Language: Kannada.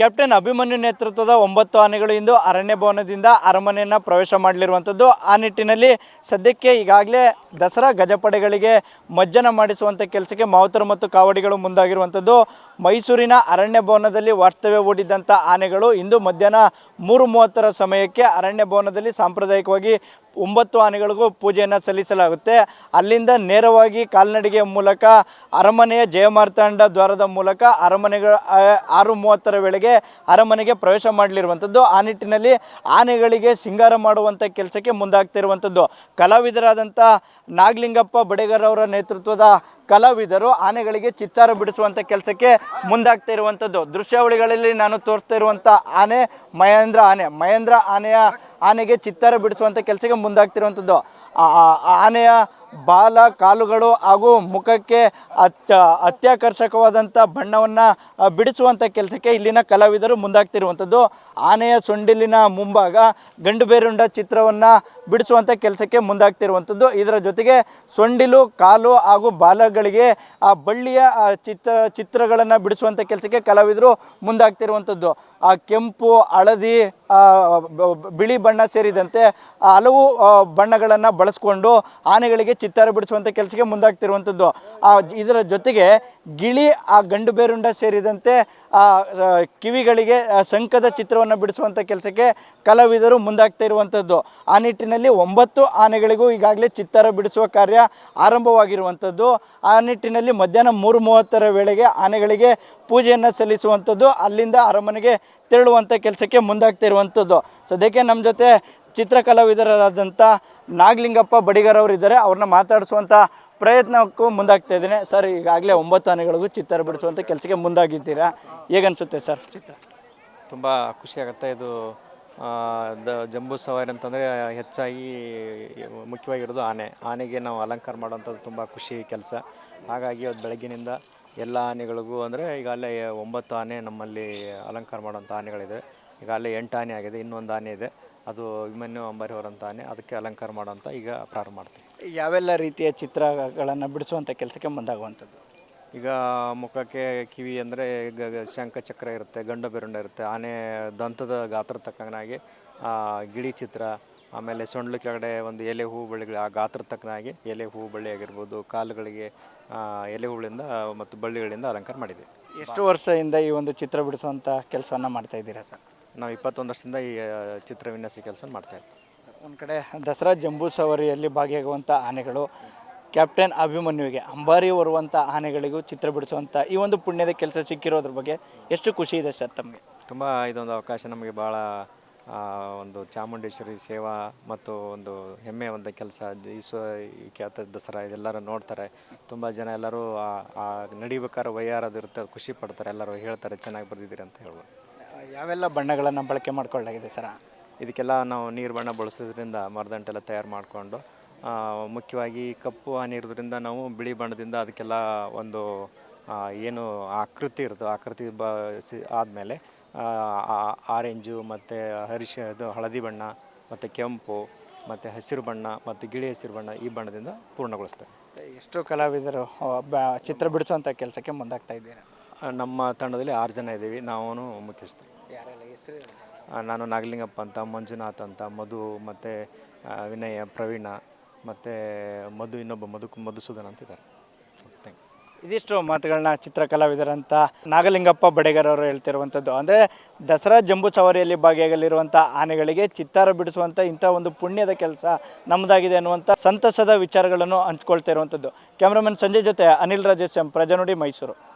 ಕ್ಯಾಪ್ಟನ್ ಅಭಿಮನ್ಯು ನೇತೃತ್ವದ 9 ಆನೆಗಳು ಇಂದು ಅರಣ್ಯ ಭವನದಿಂದ ಅರಮನೆಯನ್ನು ಪ್ರವೇಶ ಮಾಡಲಿರುವಂಥದ್ದು. ಆ ನಿಟ್ಟಿನಲ್ಲಿ ಸದ್ಯಕ್ಕೆ ಈಗಾಗಲೇ ದಸರಾ ಗಜಪಡೆಗಳಿಗೆ ಮಜ್ಜನ ಮಾಡಿಸುವಂಥ ಕೆಲಸಕ್ಕೆ ಮಾವುತರು ಮತ್ತು ಕಾವಡಿಗಳು ಮುಂದಾಗಿರುವಂಥದ್ದು. ಮೈಸೂರಿನ ಅರಣ್ಯ ಭವನದಲ್ಲಿ ವಾಸ್ತವ್ಯ ಹೂಡಿದ್ದಂಥ ಆನೆಗಳು ಇಂದು ಮಧ್ಯಾಹ್ನ 3:30 ಸಮಯಕ್ಕೆ ಅರಣ್ಯ ಭವನದಲ್ಲಿ ಸಾಂಪ್ರದಾಯಿಕವಾಗಿ 9 ಆನೆಗಳಿಗೂ ಪೂಜೆಯನ್ನು ಸಲ್ಲಿಸಲಾಗುತ್ತೆ. ಅಲ್ಲಿಂದ ನೇರವಾಗಿ ಕಾಲ್ನಡಿಗೆಯ ಮೂಲಕ ಅರಮನೆಯ ಜಯಮಾರ್ತಾಂಡ ದ್ವಾರದ ಮೂಲಕ ಅರಮನೆಗಳ 6:30 ವೇಳೆಗೆ ಅರಮನೆಗೆ ಪ್ರವೇಶ ಮಾಡಲಿರುವಂಥದ್ದು. ಆ ನಿಟ್ಟಿನಲ್ಲಿ ಆನೆಗಳಿಗೆ ಸಿಂಗಾರ ಮಾಡುವಂಥ ಕೆಲಸಕ್ಕೆ ಮುಂದಾಗ್ತಿರುವಂಥದ್ದು. ಕಲಾವಿದರಾದಂಥ ನಾಗಲಿಂಗಪ್ಪ ಬಡೇಗರ್ ಅವರ ನೇತೃತ್ವದ ಕಲಾವಿದರು ಆನೆಗಳಿಗೆ ಚಿತ್ತಾರ ಬಿಡಿಸುವಂಥ ಕೆಲಸಕ್ಕೆ ಮುಂದಾಗ್ತಾ ಇರುವಂಥದ್ದು. ದೃಶ್ಯಾವಳಿಗಳಲ್ಲಿ ನಾನು ತೋರಿಸ್ತಾ ಇರುವಂಥ ಆನೆ ಮಹೇಂದ್ರ ಆನೆಗೆ ಚಿತ್ತಾರ ಬಿಡಿಸುವಂಥ ಕೆಲಸಕ್ಕೆ ಮುಂದಾಗ್ತಿರುವಂಥದ್ದು. ಆನೆಯ ಬಾಲ, ಕಾಲುಗಳು ಹಾಗೂ ಮುಖಕ್ಕೆ ಅತ್ಯಾಕರ್ಷಕವಾದಂಥ ಬಣ್ಣವನ್ನು ಬಿಡಿಸುವಂಥ ಕೆಲಸಕ್ಕೆ ಇಲ್ಲಿನ ಕಲಾವಿದರು ಮುಂದಾಗ್ತಿರುವಂಥದ್ದು. ಆನೆಯ ಸೊಂಡಿಲಿನ ಮುಂಭಾಗ ಗಂಡು ಬೇರುಂಡ ಚಿತ್ರವನ್ನು ಬಿಡಿಸುವಂಥ ಕೆಲಸಕ್ಕೆ ಮುಂದಾಗ್ತಿರುವಂಥದ್ದು. ಇದರ ಜೊತೆಗೆ ಸೊಂಡಿಲು, ಕಾಲು ಹಾಗೂ ಬಾಲಗಳಿಗೆ ಆ ಬಳ್ಳಿಯ ಚಿತ್ರಗಳನ್ನು ಬಿಡಿಸುವಂಥ ಕೆಲಸಕ್ಕೆ ಕಲಾವಿದರು ಮುಂದಾಗ್ತಿರುವಂಥದ್ದು. ಆ ಕೆಂಪು, ಹಳದಿ, ಬಿಳಿ ಬಣ್ಣ ಸೇರಿದಂತೆ ಹಲವು ಬಣ್ಣಗಳನ್ನು ಬಳಸ್ಕೊಂಡು ಆನೆಗಳಿಗೆ ಚಿತ್ತಾರ ಬಿಡಿಸುವಂಥ ಕೆಲಸಕ್ಕೆ ಮುಂದಾಗ್ತಿರುವಂಥದ್ದು. ಇದರ ಜೊತೆಗೆ ಗಿಳಿ, ಆ ಗಂಡು ಬೇರುಂಡ ಸೇರಿದಂತೆ ಕಿವಿಗಳಿಗೆ ಶಂಖದ ಚಿತ್ರವನ್ನು ಬಿಡಿಸುವಂಥ ಕೆಲಸಕ್ಕೆ ಕಲಾವಿದರು ಮುಂದಾಗ್ತಾ ಇರುವಂಥದ್ದು. ಆ ನಿಟ್ಟಿನಲ್ಲಿ 9 ಆನೆಗಳಿಗೂ ಈಗಾಗಲೇ ಚಿತ್ತಾರ ಬಿಡಿಸುವ ಕಾರ್ಯ ಆರಂಭವಾಗಿರುವಂಥದ್ದು. ಆ ನಿಟ್ಟಿನಲ್ಲಿ ಮಧ್ಯಾಹ್ನ 3:30 ವೇಳೆಗೆ ಆನೆಗಳಿಗೆ ಪೂಜೆಯನ್ನು ಸಲ್ಲಿಸುವಂಥದ್ದು, ಅಲ್ಲಿಂದ ಅರಮನೆಗೆ ತೆರಳುವಂಥ ಕೆಲಸಕ್ಕೆ ಮುಂದಾಗ್ತಾ ಇರುವಂಥದ್ದು. ಸದ್ಯಕ್ಕೆ ನಮ್ಮ ಜೊತೆ ಚಿತ್ರಕಲಾವಿದರಾದಂಥ ನಾಗಲಿಂಗಪ್ಪ ಬಡಿಗರ್ ಅವರು ಇದ್ದಾರೆ. ಅವ್ರನ್ನ ಮಾತಾಡಿಸುವಂಥ ಪ್ರಯತ್ನಕ್ಕೂ ಮುಂದಾಗ್ತಾ ಇದ್ದೀನಿ. ಸರ್, ಈಗಾಗಲೇ 9 ಆನೆಗಳಿಗೂ ಚಿತ್ತಾರ ಬಿಡಿಸುವಂಥ ಕೆಲಸಕ್ಕೆ ಮುಂದಾಗಿದ್ದೀರಾ, ಹೇಗನ್ಸುತ್ತೆ ಸರ್ ಚಿತ್ರ? ತುಂಬ ಖುಷಿಯಾಗುತ್ತೆ. ಇದು ಜಂಬೂ ಸವಾರಿ ಅಂತಂದರೆ ಹೆಚ್ಚಾಗಿ ಮುಖ್ಯವಾಗಿರೋದು ಆನೆಗೆ ನಾವು ಅಲಂಕಾರ ಮಾಡುವಂಥದ್ದು ತುಂಬ ಖುಷಿ ಕೆಲಸ. ಹಾಗಾಗಿ ಅದು ಬೆಳಗ್ಗಿನಿಂದ ಎಲ್ಲ ಆನೆಗಳಿಗೂ ಅಂದರೆ ಈಗಾಗಲೇ 9 ಆನೆ ನಮ್ಮಲ್ಲಿ ಅಲಂಕಾರ ಮಾಡುವಂಥ ಆನೆಗಳಿದೆ. ಈಗಾಗಲೇ 8 ಆನೆ ಆಗಿದೆ, ಇನ್ನೊಂದು ಆನೆ ಇದೆ, ಅದು ಅಭಿಮನ್ಯು ಅಂಬಾರಿಯವರಂಥ ಆನೆ, ಅದಕ್ಕೆ ಅಲಂಕಾರ ಮಾಡೋಂಥ ಈಗ ಪ್ರಾರಂಭ ಮಾಡ್ತೀವಿ. ಯಾವೆಲ್ಲ ರೀತಿಯ ಚಿತ್ರಗಳನ್ನು ಬಿಡಿಸುವಂಥ ಕೆಲಸಕ್ಕೆ ಮುಂದಾಗುವಂಥದ್ದು? ಈಗ ಮುಖಕ್ಕೆ ಕಿವಿ ಅಂದರೆ ಶಂಖ ಚಕ್ರ ಇರುತ್ತೆ, ಗಂಡು ಬೆರುಂಡ ಇರುತ್ತೆ, ಆನೆ ದಂತದ ಗಾತ್ರ ತಕ್ಕನಾಗಿ ಗಿಳಿ ಚಿತ್ರ, ಆಮೇಲೆ ಸೊಂಡ್ಲು ಕೆಳಗಡೆ ಒಂದು ಎಲೆ ಹೂ ಬಳ್ಳಿಗಳು ಆ ಗಾತ್ರ ತಕ್ಕನಾಗಿ ಎಲೆ ಹೂ ಬಳ್ಳಿ ಆಗಿರ್ಬೋದು, ಕಾಲುಗಳಿಗೆ ಎಲೆ ಹೂಗಳಿಂದ ಮತ್ತು ಬಳ್ಳಿಗಳಿಂದ ಅಲಂಕಾರ ಮಾಡಿದ್ದೀವಿ. ಎಷ್ಟು ವರ್ಷದಿಂದ ಈ ಒಂದು ಚಿತ್ರ ಬಿಡಿಸುವಂಥ ಕೆಲಸವನ್ನು ಮಾಡ್ತಾ ಇದ್ದೀರಾ ಸರ್? ನಾವು 21 ವರ್ಷದಿಂದ ಈ ಚಿತ್ರ ವಿನ್ಯಾಸ ಕೆಲಸ ಮಾಡ್ತಾಯಿದ್ವಿ. ಒಂದು ಕಡೆ ದಸರಾ ಜಂಬೂ ಸವಾರಿಯಲ್ಲಿ ಭಾಗಿಯಾಗುವಂಥ ಆನೆಗಳು ಕ್ಯಾಪ್ಟನ್ ಅಭಿಮನ್ಯುವಿಗೆ ಅಂಬಾರಿ ಹೊರುವಂಥ ಆನೆಗಳಿಗೂ ಚಿತ್ರ ಬಿಡಿಸುವಂಥ ಈ ಒಂದು ಪುಣ್ಯದ ಕೆಲಸ ಸಿಕ್ಕಿರೋದ್ರ ಬಗ್ಗೆ ಎಷ್ಟು ಖುಷಿ ಇದೆ ಸರ್ ತಮಗೆ? ತುಂಬ ಇದೊಂದು ಅವಕಾಶ ನಮಗೆ ಭಾಳ ಒಂದು ಚಾಮುಂಡೇಶ್ವರಿ ಸೇವಾ ಮತ್ತು ಒಂದು ಹೆಮ್ಮೆಯ ಒಂದು ಕೆಲಸ. ಈ ಖ್ಯಾತ ದಸರಾ ಇದೆಲ್ಲರೂ ನೋಡ್ತಾರೆ, ತುಂಬ ಜನ ಎಲ್ಲರೂ ನಡಿಬೇಕಾದ್ರೆ ವಯ್ಯಾರದಿರುತ್ತೆ, ಖುಷಿ ಪಡ್ತಾರೆ, ಎಲ್ಲರೂ ಹೇಳ್ತಾರೆ ಚೆನ್ನಾಗಿ ಬರೆದಿದ್ದೀರಿ ಅಂತ ಹೇಳ್ಬೋದು. ಯಾವೆಲ್ಲ ಬಣ್ಣಗಳನ್ನು ಬಳಕೆ ಮಾಡ್ಕೊಳ್ಳಾಗಿದೆ ಸರ್? ಇದಕ್ಕೆಲ್ಲ ನಾವು ನೀರು ಬಣ್ಣ ಬಳಸೋದ್ರಿಂದ ಮರದಂಟೆಲ್ಲ ತಯಾರು ಮಾಡಿಕೊಂಡು, ಮುಖ್ಯವಾಗಿ ಕಪ್ಪು ಆನೆ ಇರೋದ್ರಿಂದ ನಾವು ಬಿಳಿ ಬಣ್ಣದಿಂದ ಅದಕ್ಕೆಲ್ಲ ಒಂದು ಏನು ಆಕೃತಿ ಇರ್ತದೆ, ಆಕೃತಿ ಆದಮೇಲೆ ಆರೆಂಜು ಮತ್ತು ಇದು ಹಳದಿ ಬಣ್ಣ ಮತ್ತು ಕೆಂಪು ಮತ್ತು ಹಸಿರು ಬಣ್ಣ ಮತ್ತು ಗಿಳಿ ಹಸಿರು ಬಣ್ಣ ಈ ಬಣ್ಣದಿಂದ ಪೂರ್ಣಗೊಳಿಸ್ತೇವೆ. ಎಷ್ಟು ಕಲಾವಿದರು ಚಿತ್ರ ಬಿಡಿಸುವಂಥ ಕೆಲಸಕ್ಕೆ ಮುಂದಾಗ್ತಾ ಇದ್ದೀರಾ? ನಮ್ಮ ತಂಡದಲ್ಲಿ 6 ಜನ ಇದ್ದೀವಿ, ನಾವು ಮುಖ್ಯಸ್ಥರು. ನಾನು ನಾಗಲಿಂಗಪ್ಪ ಅಂತ, ಮಂಜುನಾಥ್ ಅಂತ, ಮಧು ಮತ್ತು ವಿನಯ, ಪ್ರವೀಣ ಮತ್ತು ಇನ್ನೊಬ್ಬ ಮಧುಸೂದನ್ ಅಂತಿದ್ದಾರೆ. Thank you. ಇದಿಷ್ಟು ಮಾತುಗಳನ್ನ ಚಿತ್ರಕಲಾವಿದರಂಥ ನಾಗಲಿಂಗಪ್ಪ ಬಡೇಗರ್ ಅವರು ಹೇಳ್ತಿರುವಂಥದ್ದು. ಅಂದರೆ ದಸರಾ ಜಂಬೂ ಸವಾರಿಯಲ್ಲಿ ಭಾಗಿಯಾಗಲಿರುವಂಥ ಆನೆಗಳಿಗೆ ಚಿತ್ತಾರ ಬಿಡಿಸುವಂಥ ಇಂಥ ಒಂದು ಪುಣ್ಯದ ಕೆಲಸ ನಮ್ಮದಾಗಿದೆ ಅನ್ನುವಂಥ ಸಂತಸದ ವಿಚಾರಗಳನ್ನು ಹಂಚ್ಕೊಳ್ತಾ ಇರುವಂಥದ್ದು. ಕ್ಯಾಮ್ರಾಮನ್ ಸಂಜಯ್ ಜೊತೆ ಅನಿಲ್ ರಾಜೇಶ್, ಪ್ರಜಾನುಡಿ, ಮೈಸೂರು.